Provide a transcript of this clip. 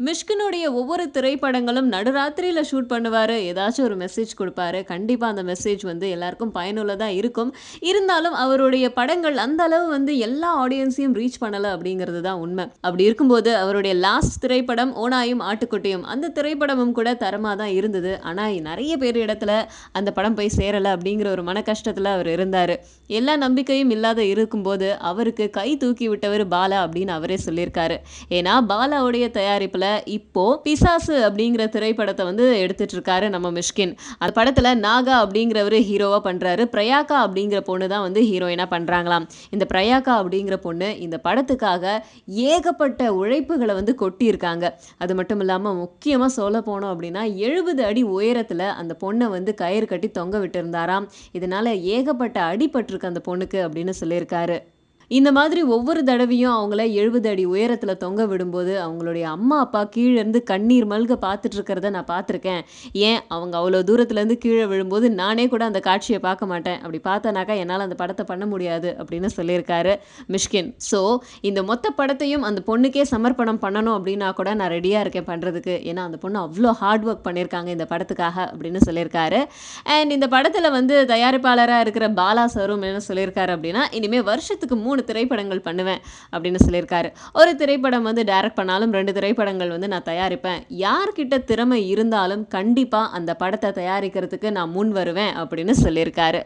மிஷ்கினுடைய ஒவ்வொரு திரைப்படங்களும் நடுராத்திரியில ஷூட் பண்ணுவாரு. ஏதாச்சும் ஒரு மெசேஜ் குடுப்பாரு. கண்டிப்பா அந்த மெசேஜ் வந்து எல்லாருக்கும் பயனுள்ளதா இருக்கும். இருந்தாலும் அவருடைய படங்கள் அந்த அளவு வந்து எல்லா ஆடியன்ஸையும் ரீச் பண்ணல அப்படிங்கிறது தான் உண்மை. அப்படி இருக்கும்போது அவருடைய லாஸ்ட் திரைப்படம் ஓநாயும் ஆட்டுக்குட்டியும். அந்த திரைப்படமும் கூட தரமா தான் இருந்தது. ஆனா நெறைய பேர் இடத்துல அந்த படம் போய் சேரல அப்படிங்கிற ஒரு மன கஷ்டத்துல அவர் இருந்தாரு. எல்லா நம்பிக்கையும் இல்லாத இருக்கும்போது அவருக்கு கை தூக்கி விட்டவர் பாலா அப்படின்னு அவரே சொல்லியிருக்காரு. ஏன்னா பாலாவுடைய தயாரிப்புல இப்போ பிசாசு அப்படிங்கிற திரைப்படத்தை வந்து எடுத்துட்டு இருக்காரு நம்ம மிஷ்கின். அந்த படத்துல நாகா அப்படிங்கிறவரு ஹீரோவா பண்றாரு. பிரயாகா அப்படிங்கிற பொண்ணு தான் வந்து ஹீரோயினா பண்றாங்களாம். இந்த பிரயாகா அப்படிங்கிற பொண்ணு இந்த படத்துக்காக ஏகப்பட்ட உழைப்புகளை வந்து கொட்டி இருக்காங்க. அது மட்டும் இல்லாம முக்கியமா சொல்ல போனோம் அப்படின்னா 70 அடி உயரத்துல அந்த பொண்ணை வந்து கயிறு கட்டி தொங்க விட்டு இருந்தாராம். இதனால ஏகப்பட்ட அடிபட்டிருக்கு அந்த பொண்ணுக்கு அப்படின்னு சொல்லியிருக்காரு. இந்த மாதிரி ஒவ்வொரு தடவையும் அவங்கள 70 அடி உயரத்துல தொங்க விடும்போது, அவங்களுடைய அம்மா, அப்பா கீழ இருந்து கண்ணீர் மல்க பார்த்துட்டு இருக்கிறத நான் பார்த்துருக்கேன். ஏன் அவங்க அவ்வளோ தூரத்துலேருந்து கீழ விழும்போது நானே கூட அந்த காட்சிய பார்க்க மாட்டேன். அப்படி பார்த்தேனாக்கா என்னால அந்த படத்த பண்ண முடியாது அப்படின்னு சொல்லியிருக்காரு மிஷ்கின். ஸோ இந்த மொத்த படத்தையும் அந்த பொண்ணுக்கே சமர்ப்பணம் பண்ணணும் அப்படின்னா கூட நான் ரெடியா இருக்கேன் பண்றதுக்கு. ஏன்னா அந்த பொண்ணு அவ்வளோ ஹார்ட் ஒர்க் பண்ணியிருக்காங்க இந்த படத்துக்காக அப்படின்னு சொல்லியிருக்காரு. அண்ட் இந்த படத்துல வந்து தயாரிப்பாளரா இருக்கிற பாலா சாரும் என்ன சொல்லியிருக்காரு அப்படின்னா, இனிமே வருஷத்துக்கு 3 திரைப்படங்கள் பண்ணுவேன் அப்படின்னு சொல்லியிருக்காரு. ஒரு திரைப்படம் வந்து டைரக்ட் பண்ணாலும் 2 திரைப்படங்கள் வந்து நான் தயாரிப்பேன். யார்கிட்ட திறமை இருந்தாலும் கண்டிப்பா அந்த படத்தை தயாரிக்கிறதுக்கு நான் முன் வருவேன் அப்படின்னு சொல்லியிருக்காரு.